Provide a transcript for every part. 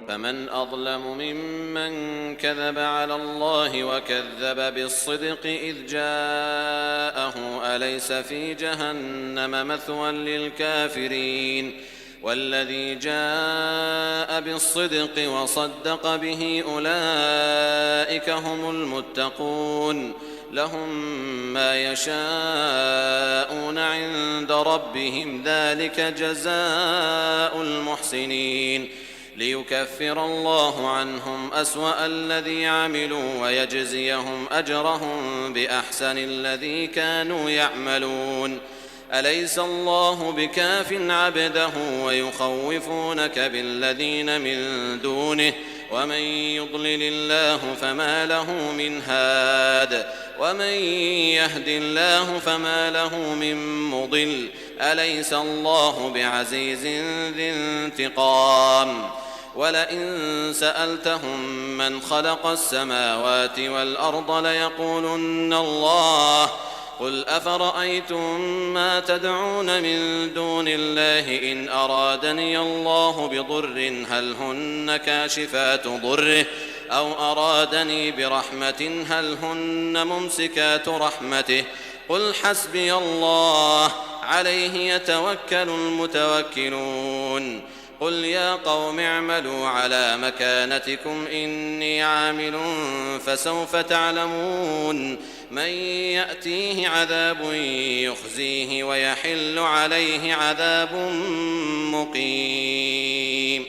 فمن أظلم ممن كذب على الله وكذب بالصدق إذ جاءه أليس في جهنم مثوى للكافرين والذي جاء بالصدق وصدق به أولئك هم المتقون لهم ما يشاءون عند ربهم ذلك جزاء المحسنين ليكفر الله عنهم أسوأ الذي عملوا ويجزيهم أجرهم بأحسن الذي كانوا يعملون أليس الله بكاف عبده ويخوفونك بالذين من دونه ومن يضلل الله فما له من هاد ومن يهد الله فما له من مضل أليس الله بعزيز ذي انتقام ولئن سألتهم من خلق السماوات والأرض ليقولن الله قل أفرأيتم ما تدعون من دون الله إن أرادني الله بضر هل هن كاشفات ضره أو أرادني برحمة هل هن ممسكات رحمته قل حسبي الله عليه يتوكل المتوكلون قل يا قوم اعملوا على مكانتكم إني عامل فسوف تعلمون من يأتيه عذاب يخزيه ويحل عليه عذاب مقيم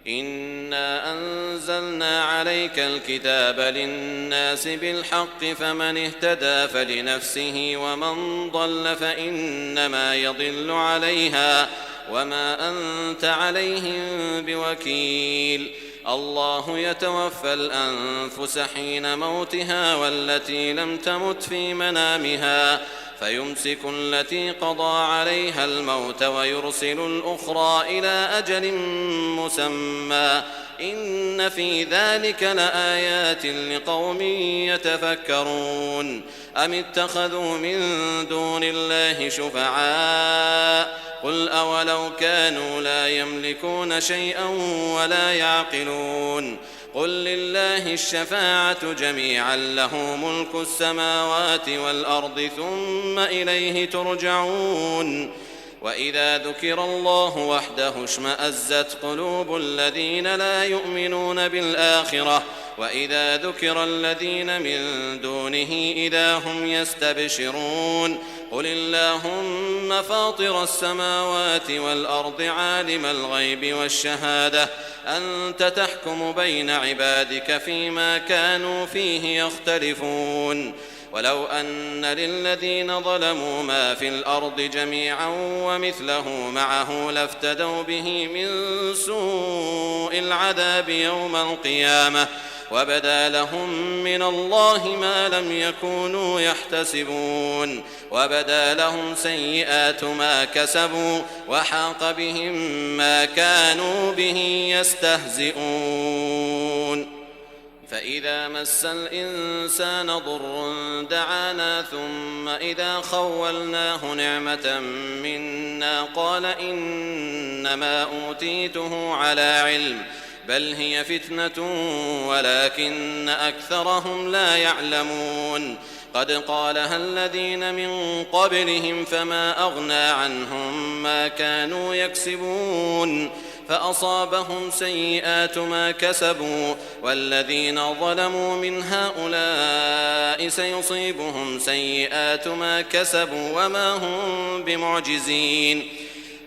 إنا أنزلنا عليك الكتاب للناس بالحق فمن اهتدى فلنفسه ومن ضل فإنما يضل عليها وما أنت عليهم بوكيل الله يتوفى الأنفس حين موتها والتي لم تمت في منامها فيمسك التي قضى عليها الموت ويرسل الأخرى إلى أجل مسمى إن في ذلك لآيات لقوم يتفكرون أم اتخذوا من دون الله شفعاء قل أولو كانوا لا يملكون شيئا ولا يعقلون قل لله الشفاعة جميعا له ملك السماوات والأرض ثم إليه ترجعون وإذا ذكر الله وحده اشمأزت قلوب الذين لا يؤمنون بالآخرة وإذا ذكر الذين من دونه إذا هم يستبشرون قل اللهم فاطر السماوات والأرض عالم الغيب والشهادة أنت تحكم بين عبادك فيما كانوا فيه يختلفون ولو أن للذين ظلموا ما في الأرض جميعا ومثله معه لافتدوا به من سوء العذاب يوم القيامة وبدا لهم من الله ما لم يكونوا يحتسبون وبدا لهم سيئات ما كسبوا وحاق بهم ما كانوا به يستهزئون فإذا مس الإنسان ضر دعانا ثم إذا خولناه نعمة منا قال إنما أوتيته على علم بل هي فتنة ولكن أكثرهم لا يعلمون قد قالها الذين من قبلهم فما أغنى عنهم ما كانوا يكسبون فأصابهم سيئات ما كسبوا والذين ظلموا من هؤلاء سيصيبهم سيئات ما كسبوا وما هم بمعجزين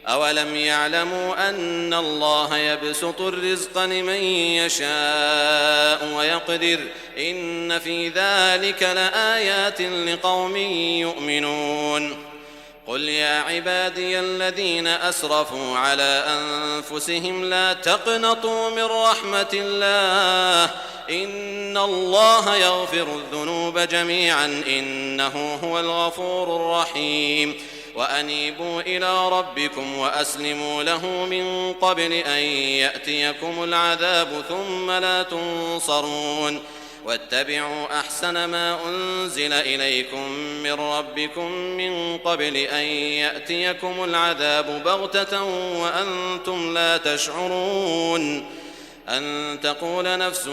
أولم يعلموا أن الله يبسط الرزق لمن يشاء ويقدر إن في ذلك لآيات لقوم يؤمنون قل يا عبادي الذين أسرفوا على أنفسهم لا تقنطوا من رحمة الله إن الله يغفر الذنوب جميعا إنه هو الغفور الرحيم وأنيبوا إلى ربكم وأسلموا له من قبل أن يأتيكم العذاب ثم لا تنصرون واتبعوا أحسن ما أنزل إليكم من ربكم من قبل أن يأتيكم العذاب بغتة وأنتم لا تشعرون أن تقول نفس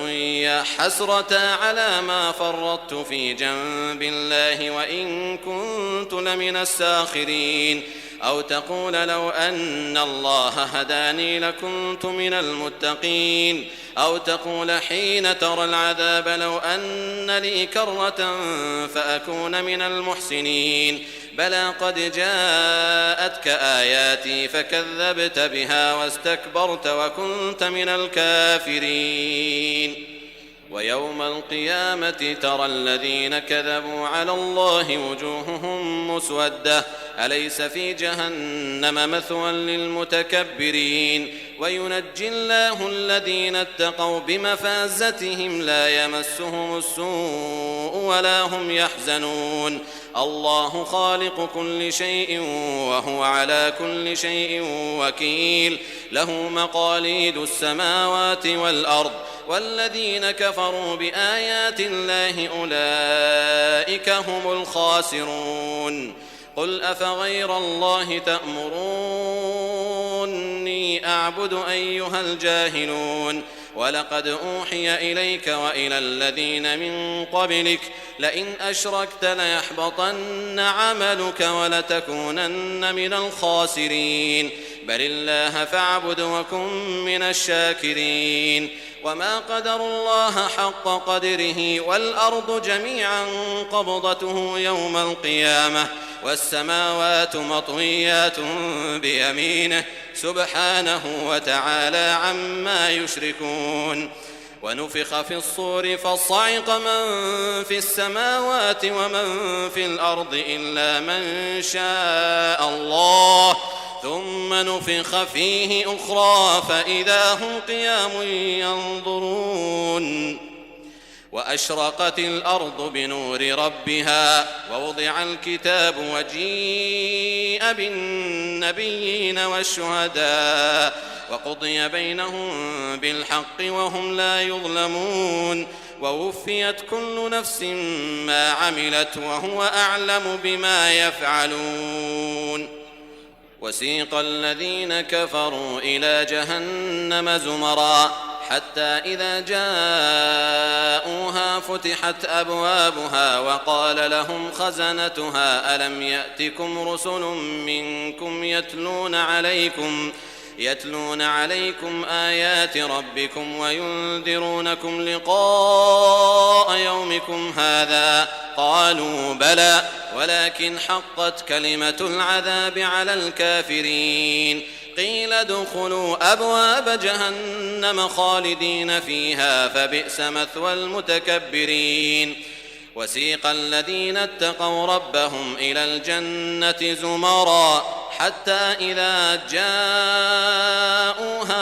يا حسرة على ما فرطت في جنب الله وإن كنت لمن الساخرين، أو تقول لو أن الله هداني لكنت من المتقين، أو تقول حين ترى العذاب لو أن لي كرة فأكون من المحسنين. بلى قد جاءتك آياتي فكذبت بها واستكبرت وكنت من الكافرين. ويوم القيامة ترى الذين كذبوا على الله وجوههم مسودة أليس في جهنم مثوى للمتكبرين. وينجي الله الذين اتقوا بمفازتهم لا يمسهم السوء ولا هم يحزنون. الله خالق كل شيء وهو على كل شيء وكيل، له مقاليد السماوات والأرض، والذين كفروا بآيات الله أولئك هم الخاسرون. قل أفغير الله تأمروني أعبد أيها الجاهلون. ولقد أوحي إليك وإلى الذين من قبلك لئن أشركت ليحبطن عملك ولتكونن من الخاسرين. بل الله فاعبد وكن من الشاكرين. وما قدر الله حق قدره والأرض جميعا قبضته يوم القيامة والسماوات مطويات بيمينه سبحانه وتعالى عما يشركون. ونفخ في الصور فصعق من في السماوات ومن في الأرض إلا من شاء الله، ثم نفخ فيه أخرى فإذا هم قيام ينظرون. وأشرقت الأرض بنور ربها ووضع الكتاب وجيء بالنبيين والشهداء وقضي بينهم بالحق وهم لا يظلمون. ووفيت كل نفس ما عملت وهو أعلم بما يفعلون. وسيق الذين كفروا إلى جهنم زمرا حتى إذا جاءوها فتحت أبوابها وقال لهم خزنتها ألم يأتكم رسل منكم يتلون عليكم آيات ربكم وينذرونكم لقاء يومكم هذا؟ قالوا بلى ولكن حقت كلمة العذاب على الكافرين. قيل ادخلوا أبواب جهنم خالدين فيها فبئس مثوى المتكبرين. وسيق الذين اتقوا ربهم إلى الجنة زمرا حتى إذا جاءوها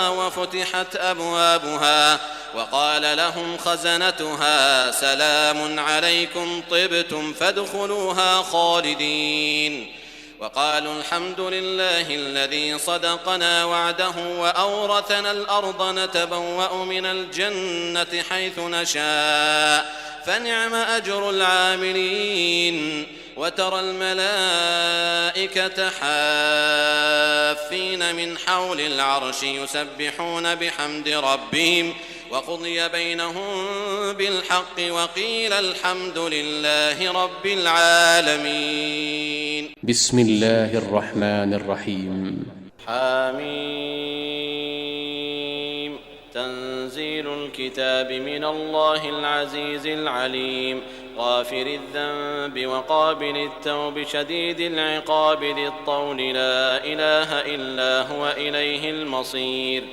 وفتحت أبوابها وقال لهم خزنتها سلام عليكم طبتم فادخلوها خالدين. وقالوا الحمد لله الذي صدقنا وعده وأورثنا الأرض نتبوأ من الجنة حيث نشاء فنعم أجر العاملين. وترى الملائكة حافين من حول العرش يسبحون بحمد ربهم وقضي بينهم بالحق وقيل الحمد لله رب العالمين. بسم الله الرحمن الرحيم. حميم. تنزيل الكتاب من الله العزيز العليم غافر الذنب وقابل التوب شديد العقاب ذي الطول لا إله إلا هو إليه المصير.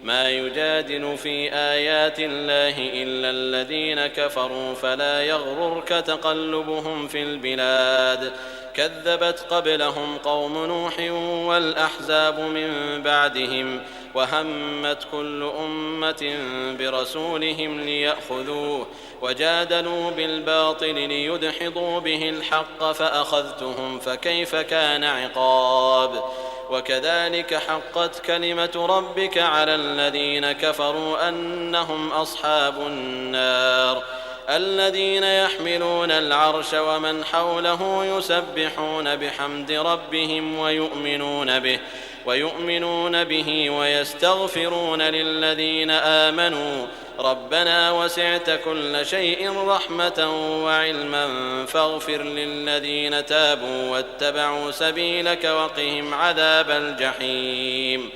ما يجادل في آيات الله إلا الذين كفروا فلا يغررك تقلبهم في البلاد. كذبت قبلهم قوم نوح والأحزاب من بعدهم وهمت كل أمة برسولهم ليأخذوه وجادلوا بالباطل ليدحضوا به الحق فأخذتهم فكيف كان عقاب. وكذلك حقت كلمة ربك على الذين كفروا أنهم أصحاب النار الذين يحملون العرش ومن حوله يسبحون بحمد ربهم ويؤمنون به ويؤمنون به ويستغفرون للذين آمنوا ربنا وسعت كل شيء رحمة وعلما فاغفر للذين تابوا واتبعوا سبيلك وقهم عذاب الجحيم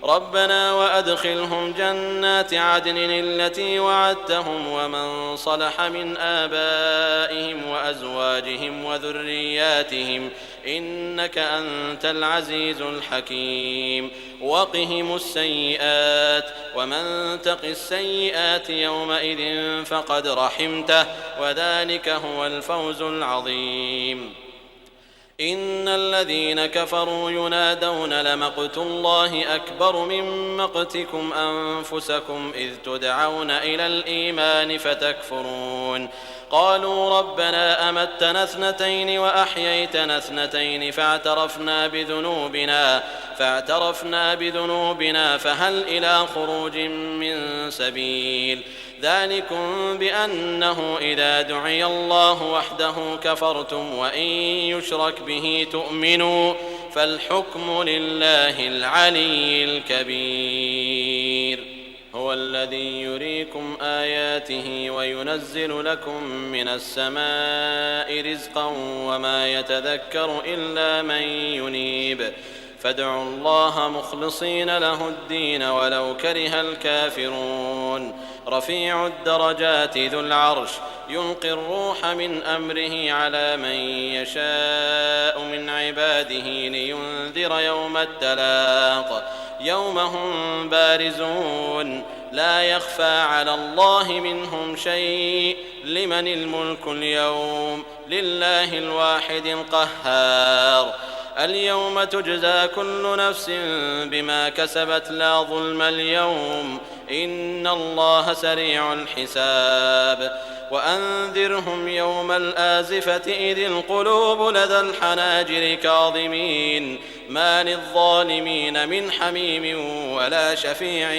ربنا وأدخلهم جنات عدن التي وعدتهم ومن صلح من آبائهم وأزواجهم وذرياتهم إنك أنت العزيز الحكيم وقهم السيئات ومن تق السيئات يومئذ فقد رحمته وذلك هو الفوز العظيم إن الذين كفروا ينادون لمقت الله أكبر من مقتكم أنفسكم إذ تدعون إلى الإيمان فتكفرون قالوا ربنا أمتنا اثنتين وأحييتنا اثنتين فاعترفنا بذنوبنا فهل إلى خروج من سبيل ذلكم بأنه إذا دعي الله وحده كفرتم وإن يشرك به تؤمنوا فالحكم لله العلي الكبير هو الذي يريكم آياته وينزل لكم من السماء رزقا وما يتذكر إلا من ينيب فادعوا الله مخلصين له الدين ولو كره الكافرون رفيع الدرجات ذو العرش يلقي الروح من أمره على من يشاء من عباده لينذر يوم التلاق يوم هم بارزون لا يخفى على الله منهم شيء لمن الملك اليوم لله الواحد القهار اليوم تجزى كل نفس بما كسبت لا ظلم اليوم إن الله سريع الحساب وأنذرهم يوم الآزفة إذ القلوب لدى الحناجر كاظمين ما للظالمين من حميم ولا شفيع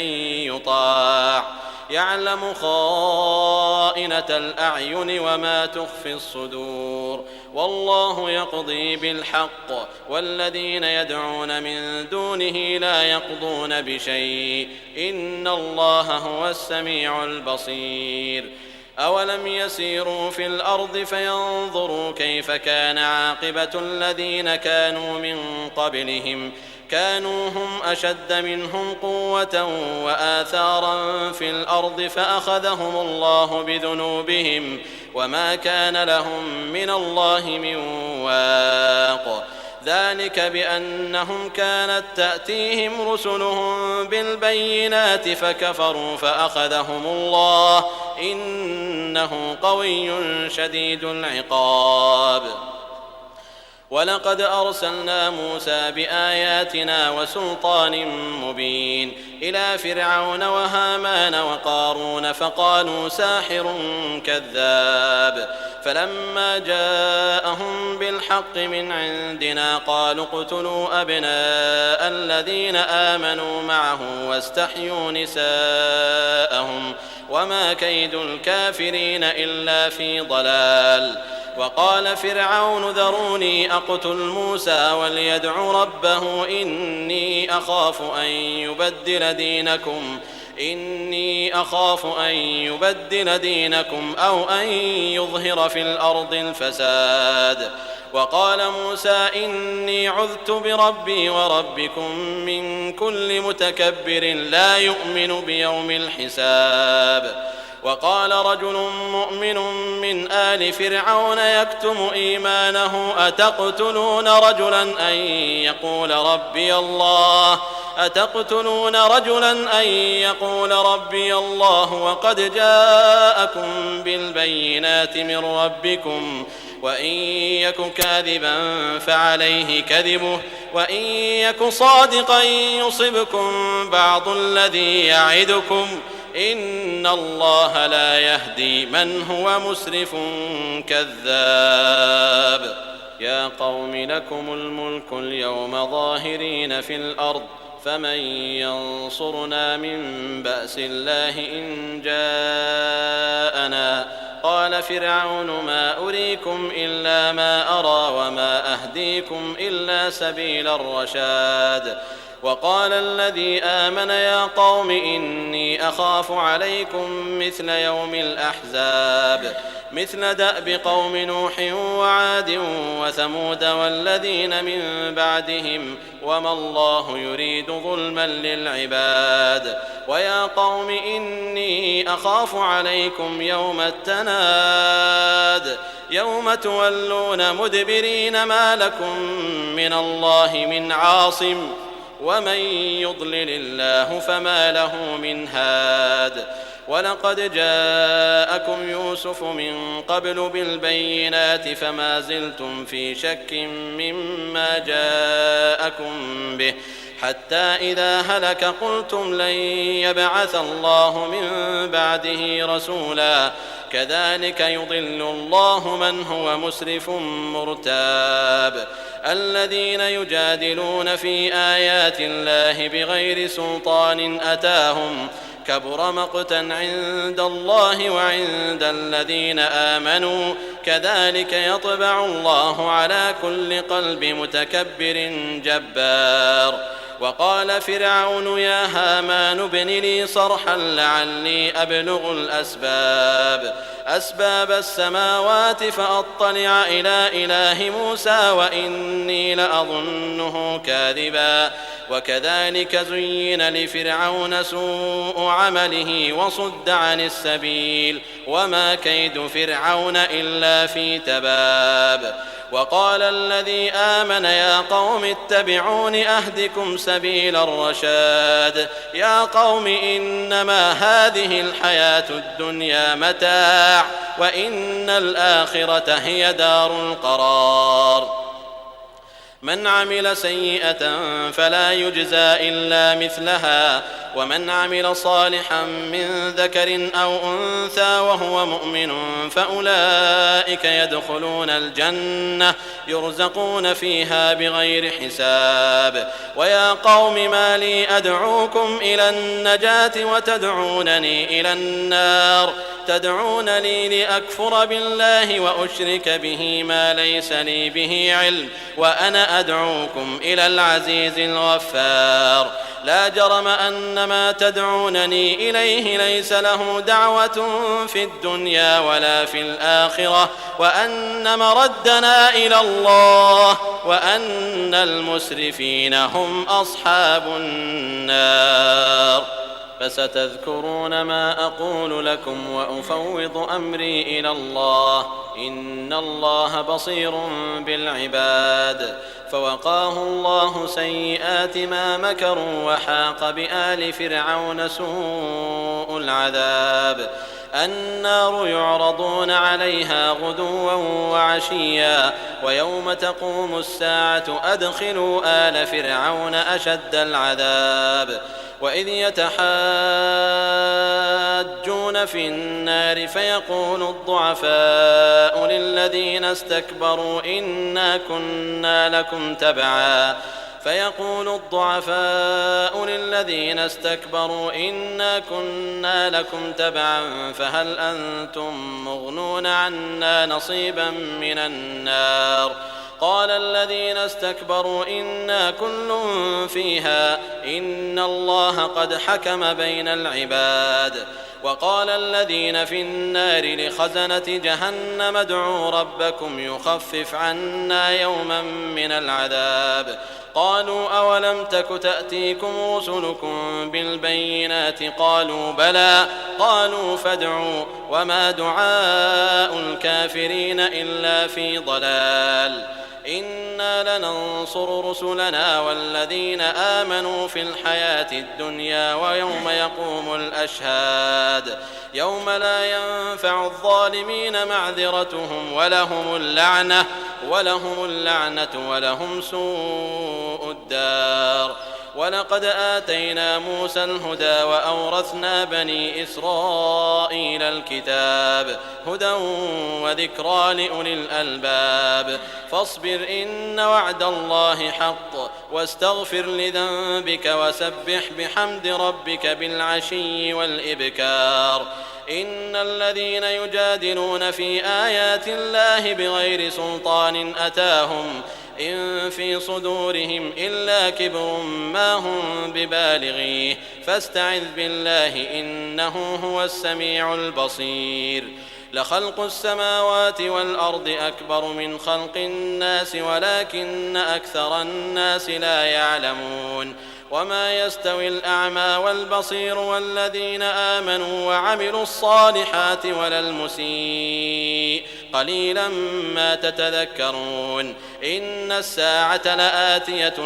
يطاع يعلم خائنة الأعين وما تخفي الصدور والله يقضي بالحق والذين يدعون من دونه لا يقضون بشيء إن الله هو السميع البصير أولم يسيروا في الأرض فينظروا كيف كان عاقبة الذين كانوا من قبلهم كانوا هم أشد منهم قوة وآثارا في الأرض فأخذهم الله بذنوبهم وما كان لهم من الله من واق ذلك بأنهم كانت تأتيهم رسلهم بالبينات فكفروا فأخذهم الله إنه قوي شديد العقاب ولقد أرسلنا موسى بآياتنا وسلطان مبين إلى فرعون وهامان وقارون فقالوا ساحر كذاب فلما جاءهم بالحق من عندنا قالوا اقتلوا أبناء الذين آمنوا معه واستحيوا نساءهم وما كيد الكافرين إلا في ضلال وقال فرعون ذروني أقتل موسى وليدع ربه إني أخاف أن يبدل دينكم أو أن يظهر في الأرض الفساد وقال موسى إني عذت بربي وربكم من كل متكبر لا يؤمن بيوم الحساب وقال رجل مؤمن من آل فرعون يكتم إيمانه أتقتلون رجلا أن يقول ربي الله وقد جاءكم بالبينات من ربكم وإن يك كاذبا فعليه كذبه وإن يك صادقا يصبكم بعض الذي يعدكم إن الله لا يهدي من هو مسرف كذاب يا قوم لكم الملك اليوم ظاهرين في الأرض فمن ينصرنا من بأس الله إن جاءنا قال فرعون ما أريكم إلا ما أرى وما أهديكم إلا سبيل الرشاد وقال الذي آمن يا قوم إني أخاف عليكم مثل يوم الأحزاب مثل دأب قوم نوح وعاد وثمود والذين من بعدهم وما الله يريد ظلما للعباد ويا قوم إني أخاف عليكم يوم التناد يوم تولون مدبرين ما لكم من الله من عاصم ومن يضلل الله فما له من هاد ولقد جاءكم يوسف من قبل بالبينات فما زلتم في شك مما جاءكم به حتى إذا هلك قلتم لن يبعث الله من بعده رسولا كذلك يضل الله من هو مسرف مرتاب الذين يجادلون في آيات الله بغير سلطان أتاهم كبر مقتا عند الله وعند الذين آمنوا كذلك يطبع الله على كل قلب متكبر جبار وقال فرعون يا هامان ابن لي صرحا لعلي أبلغ أسباب السماوات فأطلع إلى إله موسى وإني لأظنه كاذبا وكذلك زين لفرعون سوء عمله وصد عن السبيل وما كيد فرعون إلا في تباب وقال الذي آمن يا قوم اتبعون أهدكم سبيل الرشاد يا قوم إنما هذه الحياة الدنيا متاع وإن الآخرة هي دار القرار من عمل سيئة فلا يجزى إلا مثلها ومن عمل صالحا من ذكر أو أنثى وهو مؤمن فأولئك يدخلون الجنة يرزقون فيها بغير حساب ويا قوم ما لي أدعوكم إلى النجاة وتدعونني إلى النار تدعونني لأكفر بالله وأشرك به ما ليس لي به علم وأنا أدعوكم إلى العزيز الغفار لا جرم أن ما تدعونني إليه ليس له دعوة في الدنيا ولا في الآخرة وأن مردنا إلى الله وأن المسرفين هم أصحاب النار فستذكرون ما أقول لكم وأفوض أمري إلى الله إن الله بصير بالعباد فوقاه الله سيئات ما مكروا وحاق بآل فرعون سوء العذاب النار يعرضون عليها غدوا وعشيا ويوم تقوم الساعة أدخلوا آل فرعون أشد العذاب وإذ يتحاجون في النار فيقول الضعفاء للذين استكبروا إنا كنا لكم تبعا فهل أنتم مغنون عنا نصيبا من النار قال الذين استكبروا إنا كل فيها إن الله قد حكم بين العباد وقال الذين في النار لخزنة جهنم ادعوا ربكم يخفف عنا يوما من العذاب قالوا أولم تك تأتيكم رسلكم بالبينات قالوا بلى قالوا فادعوا وما دعاء الكافرين إلا في ضلال إنا لننصر رسلنا والذين آمنوا في الحياة الدنيا ويوم يقوم الأشهاد يوم لا ينفع الظالمين معذرتهم ولهم اللعنة ولهم سوء الدار ولقد آتينا موسى الهدى وأورثنا بني إسرائيل الكتاب هدى وذكرى لأولي الألباب فاصبر إن وعد الله حق واستغفر لذنبك وسبح بحمد ربك بالعشي والإبكار إن الذين يجادلون في آيات الله بغير سلطان أتاهم إن في صدورهم إلا كبر ما هم ببالغيه فاستعذ بالله إنه هو السميع البصير لخلق السماوات والأرض أكبر من خلق الناس ولكن أكثر الناس لا يعلمون وما يستوي الأعمى والبصير والذين آمنوا وعملوا الصالحات ولا المسيء قليلا ما تتذكرون إن الساعة لآتية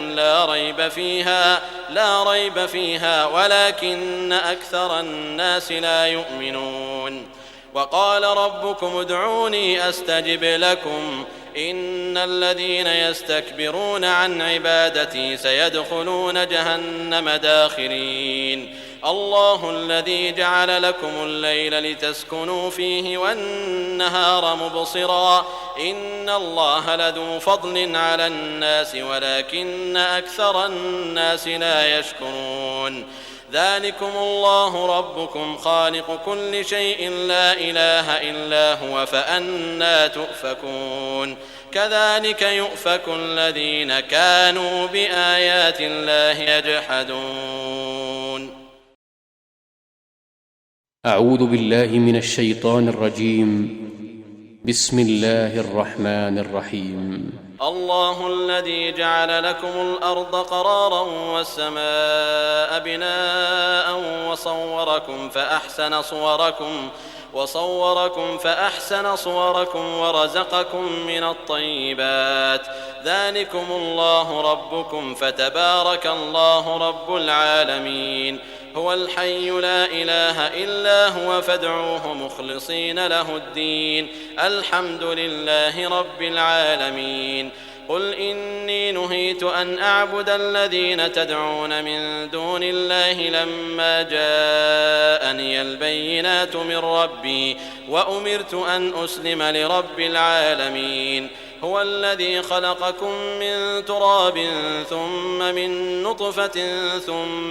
لا ريب فيها ولكن أكثر الناس لا يؤمنون وقال ربكم ادعوني أستجب لكم إن الذين يستكبرون عن عبادتي سيدخلون جهنم داخرين الله الذي جعل لكم الليل لتسكنوا فيه والنهار مبصرا إن الله لذو فضل على الناس ولكن أكثر الناس لا يشكرون ذلكم الله ربكم خالق كل شيء لا إله إلا هو فأنى تؤفكون كذلك يؤفك الذين كانوا بآيات الله يجحدون أعوذ بالله من الشيطان الرجيم بسم الله الرحمن الرحيم الله الذي جعل لكم الأرض قرارا والسماء بناء وصوركم فأحسن صوركم ورزقكم من الطيبات ذلكم الله ربكم فتبارك الله رب العالمين هو الحي لا إله إلا هو فادعوه مخلصين له الدين الحمد لله رب العالمين قل إني نهيت أن أعبد الذين تدعون من دون الله لما جاءني البينات من ربي وأمرت أن أسلم لرب العالمين هو الذي خلقكم من تراب ثم من نطفة ثم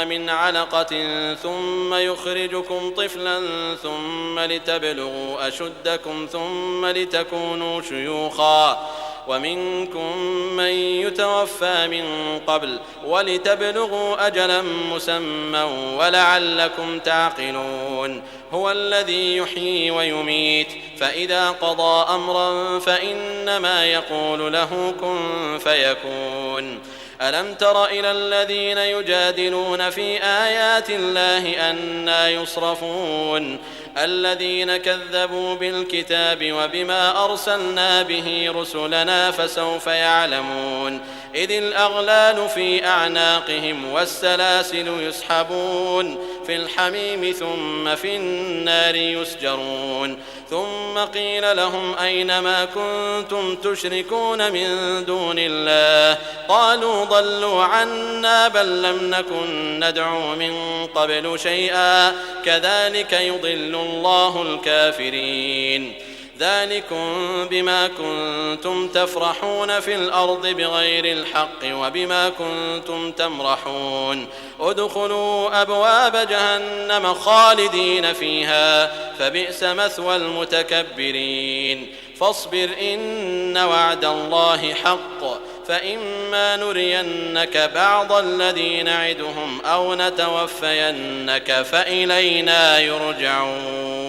من علقة ثم يخرجكم طفلا ثم لتبلغوا أشدكم ثم لتكونوا شيوخا ومنكم من يتوفى من قبل ولتبلغوا أجلا مسمى ولعلكم تعقلون هو الذي يحيي ويميت فإذا قضى أمرا فإنما يقول له كن فيكون ألم تر إلى الذين يجادلون في آيات الله أنى يصرفون الذين كذبوا بالكتاب وبما أرسلنا به رسلنا فسوف يعلمون إذ الأغلال في أعناقهم والسلاسل يسحبون في الحميم ثم في النار يسجرون ثم قيل لهم أين ما كنتم تشركون من دون الله قالوا ضلوا عنا بل لم نكن ندعو من قبل شيئا كذلك يضل الله الكافرين ذلكم بما كنتم تفرحون في الأرض بغير الحق وبما كنتم تمرحون ادخلوا أبواب جهنم خالدين فيها فبئس مثوى المتكبرين فاصبر إن وعد الله حق فإما نرينك بعض الذي نعدهم أو نتوفينك فإلينا يرجعون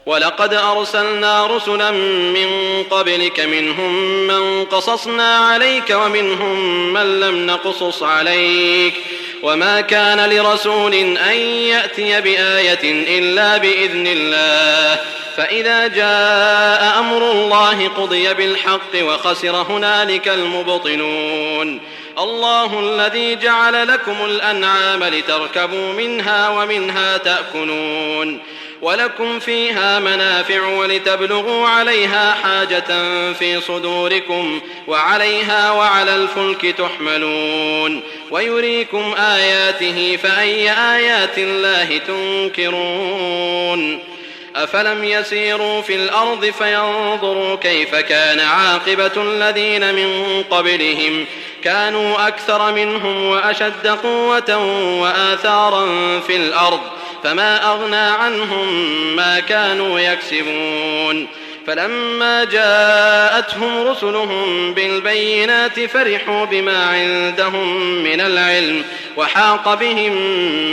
ولقد أرسلنا رسلا من قبلك منهم من قصصنا عليك ومنهم من لم نقصص عليك وما كان لرسول أن يأتي بآية إلا بإذن الله فإذا جاء أمر الله قضي بالحق وخسر هنالك المبطلون الله الذي جعل لكم الأنعام لتركبوا منها ومنها تأكلون ولكم فيها منافع ولتبلغوا عليها حاجة في صدوركم وعليها وعلى الفلك تحملون ويريكم آياته فأي آيات الله تنكرون أفلم يسيروا في الأرض فينظروا كيف كان عاقبة الذين من قبلهم كانوا أكثر منهم وأشد قوة وآثارا في الأرض فما أغنى عنهم ما كانوا يكسبون فلما جاءتهم رسلهم بالبينات فرحوا بما عندهم من العلم وحاق بهم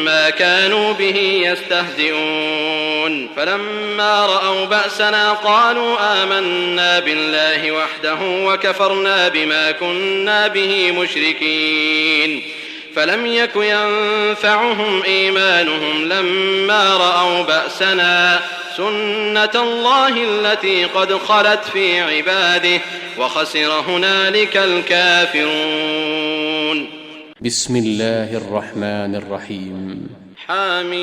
ما كانوا به يستهزئون فلما رأوا بأسنا قالوا آمنا بالله وحده وكفرنا بما كنا به مشركين فلم يك ينفعهم إيمانهم لما رأوا بأسنا سنة الله التي قد خلت في عباده وخسر هنالك الكافرون. بسم الله الرحمن الرحيم. حميم.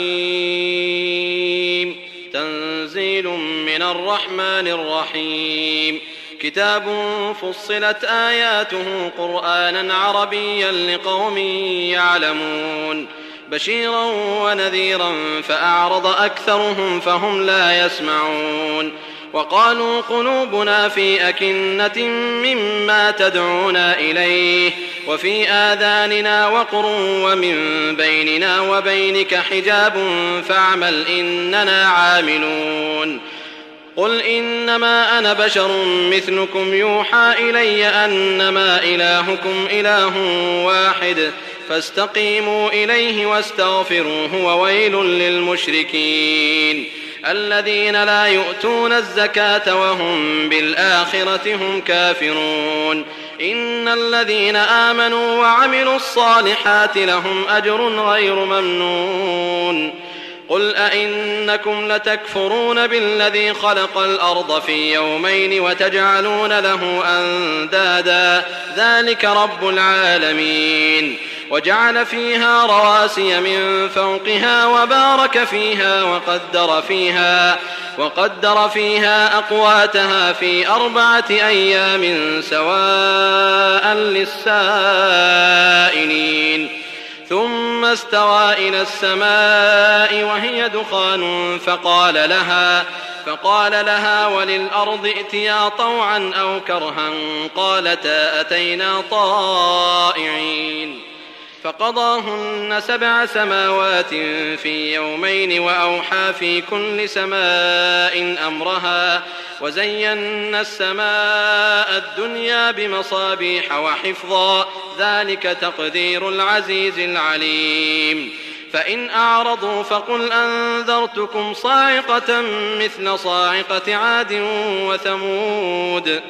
تنزيل من الرحمن الرحيم. كتاب فصلت آياته قرآنا عربيا لقوم يعلمون بشيرا ونذيرا فأعرض أكثرهم فهم لا يسمعون وقالوا قلوبنا في أكنة مما تدعونا إليه وفي آذاننا وقر ومن بيننا وبينك حجاب فاعمل إننا عاملون قل إنما أنا بشر مثلكم يوحى إلي أنما إلهكم إله واحد فاستقيموا إليه واستغفروه وويل للمشركين الذين لا يؤتون الزكاة وهم بالآخرة هم كافرون إن الذين آمنوا وعملوا الصالحات لهم أجر غير ممنون قل أئنكم لتكفرون بالذي خلق الأرض في يومين وتجعلون له أندادا ذلك رب العالمين وجعل فيها رواسي من فوقها وبارك فيها وقدر فيها أقواتها في 4 أيام سواء للسائلين ثم استوى إلى السماء وهي دخان فقال لها وللأرض ائتيا طوعا أو كرها قالتا أتينا طائعين فقضاهن 7 سماوات في يومين وأوحى في كل سماء أمرها وزينا السماء الدنيا بمصابيح وحفظا ذلك تقدير العزيز العليم فإن أعرضوا فقل أنذرتكم صاعقة مثل صاعقة عاد وثمود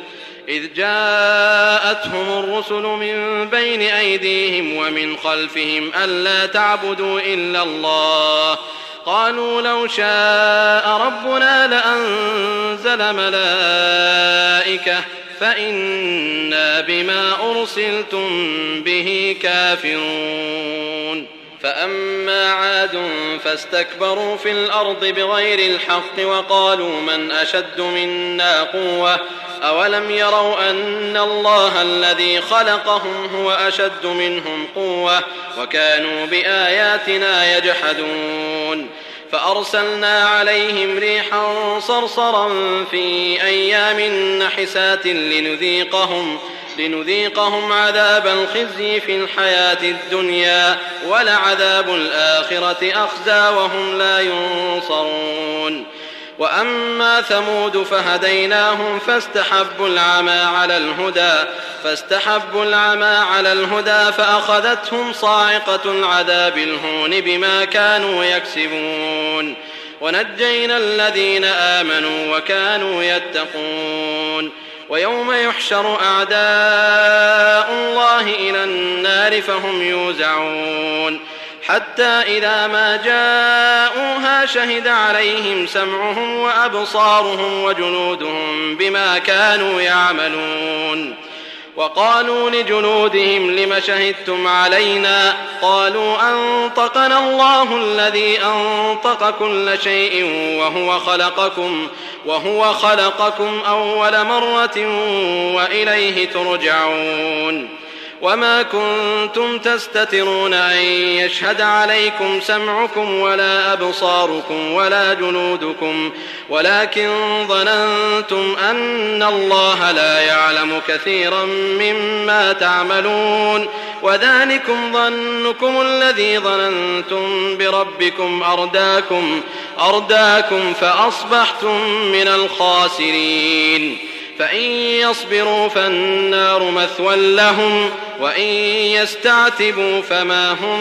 إذ جاءتهم الرسل من بين أيديهم ومن خلفهم ألا تعبدوا إلا الله قالوا لو شاء ربنا لأنزل ملائكة فإنا بما أرسلتم به كافرون فأما عاد فاستكبروا في الأرض بغير الحق وقالوا من أشد منا قوة أولم يروا أن الله الذي خلقهم هو أشد منهم قوة وكانوا بآياتنا يجحدون فأرسلنا عليهم ريحا صرصرا في أيام نحسات لنذيقهم عذاب الخزي في الحياة الدنيا ولعذاب الآخرة أخزى وهم لا ينصرون وأما ثمود فهديناهم فاستحبوا العمى على الهدى فأخذتهم صاعقة العذاب الهون بما كانوا يكسبون ونجينا الذين آمنوا وكانوا يتقون ويوم يحشر أعداء الله إلى النار فهم يوزعون حتى إذا ما جاءوها شهد عليهم سمعهم وأبصارهم وجلودهم بما كانوا يعملون وقالوا لجلودهم لم شهدتم علينا قالوا أنطقنا الله الذي أنطق كل شيء وهو خلقكم أول مرة وإليه ترجعون وما كنتم تستترون أن يشهد عليكم سمعكم ولا أبصاركم ولا جلودكم ولكن ظننتم أن الله لا يعلم كثيرا مما تعملون وذلكم ظنكم الذي ظننتم بربكم أرداكم أرداكم فأصبحتم من الخاسرين فإن يصبروا فالنار مثوى لهم وإن يستعتبوا فما هم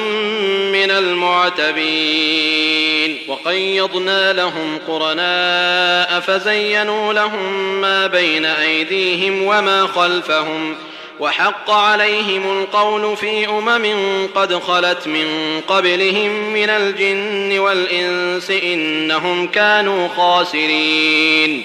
من المعتبين وقيضنا لهم قرناء فزينوا لهم ما بين أيديهم وما خلفهم وحق عليهم القول في قد خلت من قبلهم من الجن والإنس إنهم كانوا خاسرين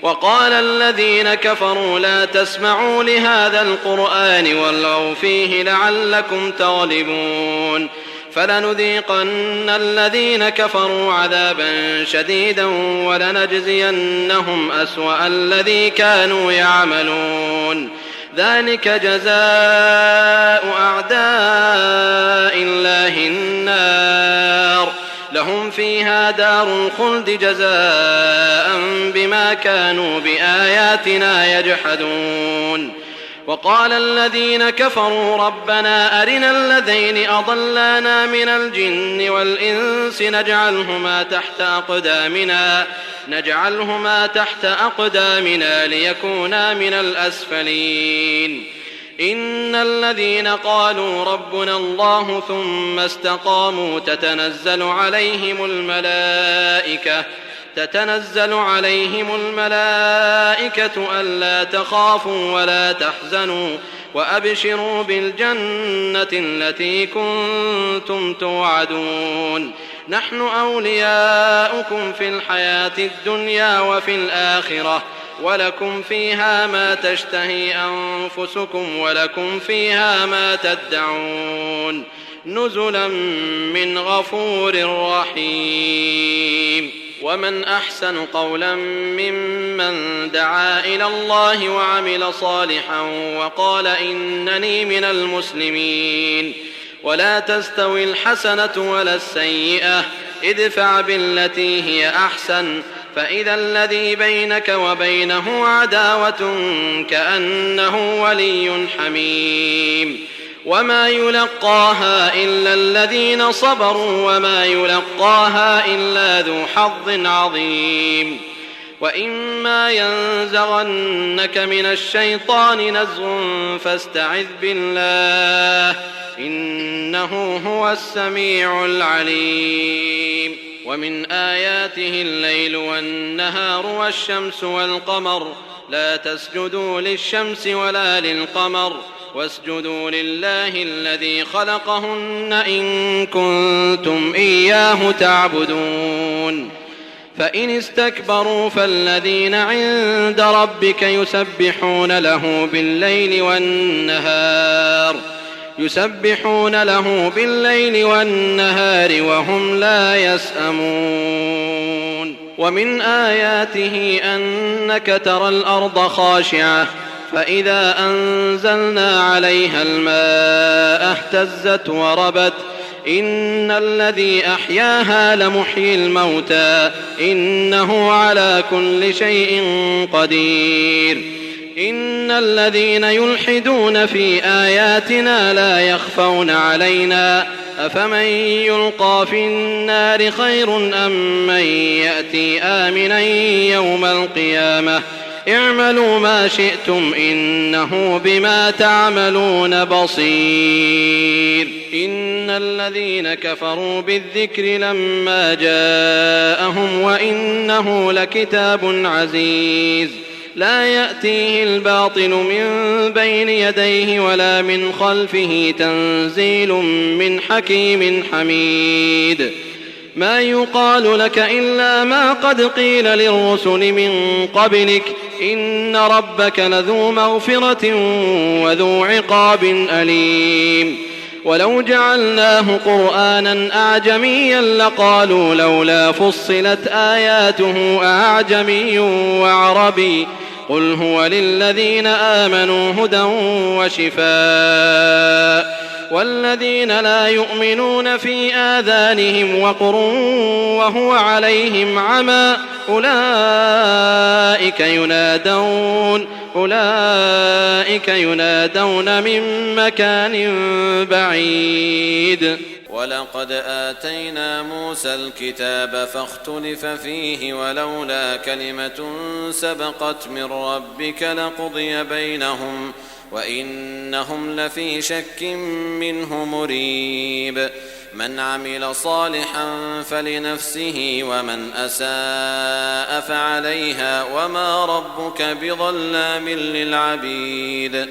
وقال الذين كفروا لا تسمعوا لهذا القرآن والغوا فيه لعلكم تغلبون فلنذيقن الذين كفروا عذابا شديدا ولنجزينهم أسوأ الذي كانوا يعملون ذلك جزاء أعداء الله النار لهم فيها دار الخلد جزاء بما كانوا بآياتنا يجحدون وقال الذين كفروا ربنا أرنا الذين أضلانا من الجن والإنس نجعلهما تحت أقدامنا ليكونا من الأسفلين إن الذين قالوا ربنا الله ثم استقاموا تتنزل عليهم الملائكة ألا تخافوا ولا تحزنوا وأبشروا بالجنة التي كنتم توعدون نحن أولياؤكم في الحياة الدنيا وفي الآخرة ولكم فيها ما تشتهي أنفسكم ولكم فيها ما تدعون نزلا من غفور رحيم ومن أحسن قولا ممن دعا إلى الله وعمل صالحا وقال إنني من المسلمين ولا تستوي الحسنة ولا السيئة ادفع بالتي هي أحسن فإذا الذي بينك وبينه عداوة كأنه ولي حميم وما يلقاها إلا الذين صبروا وما يلقاها إلا ذو حظ عظيم وإما ينزغنك من الشيطان نزغ فاستعذ بالله إنه هو السميع العليم ومن آياته الليل والنهار والشمس والقمر لا تسجدوا للشمس ولا للقمر واسجدوا لله الذي خلقهن إن كنتم إياه تعبدون فإن استكبروا فالذين عند ربك يسبحون له بالليل والنهار وهم لا يسأمون ومن آياته أنك ترى الأرض خاشعة فإذا أنزلنا عليها الماء اهتزت وربت إن الذي أحياها لمحيي الموتى إنه على كل شيء قدير إن الذين يلحدون في آياتنا لا يخفون علينا أفمن يلقى في النار خير أم من يأتي آمنا يوم القيامة اعملوا ما شئتم إنه بما تعملون بصير إن الذين كفروا بالذكر لما جاءهم وإنه لكتاب عزيز لا يأتيه الباطل من بين يديه ولا من خلفه تنزيل من حكيم حميد ما يقال لك إلا ما قد قيل للرسل من قبلك إن ربك لذو مغفرة وذو عقاب أليم ولو جعلناه قرآنا أعجميا لقالوا لولا فصلت آياته أعجمي وعربي قل هو للذين آمنوا هدى وشفاء والذين لا يؤمنون في آذانهم وقر وهو عليهم عمى أولئك ينادون من مكان بعيد ولقد آتينا موسى الكتاب فاختلف فيه ولولا كلمة سبقت من ربك لقضي بينهم وإنهم لفي شك منه مريب من عمل صالحا فلنفسه ومن أساء فعليها وما ربك بظلام للعبيد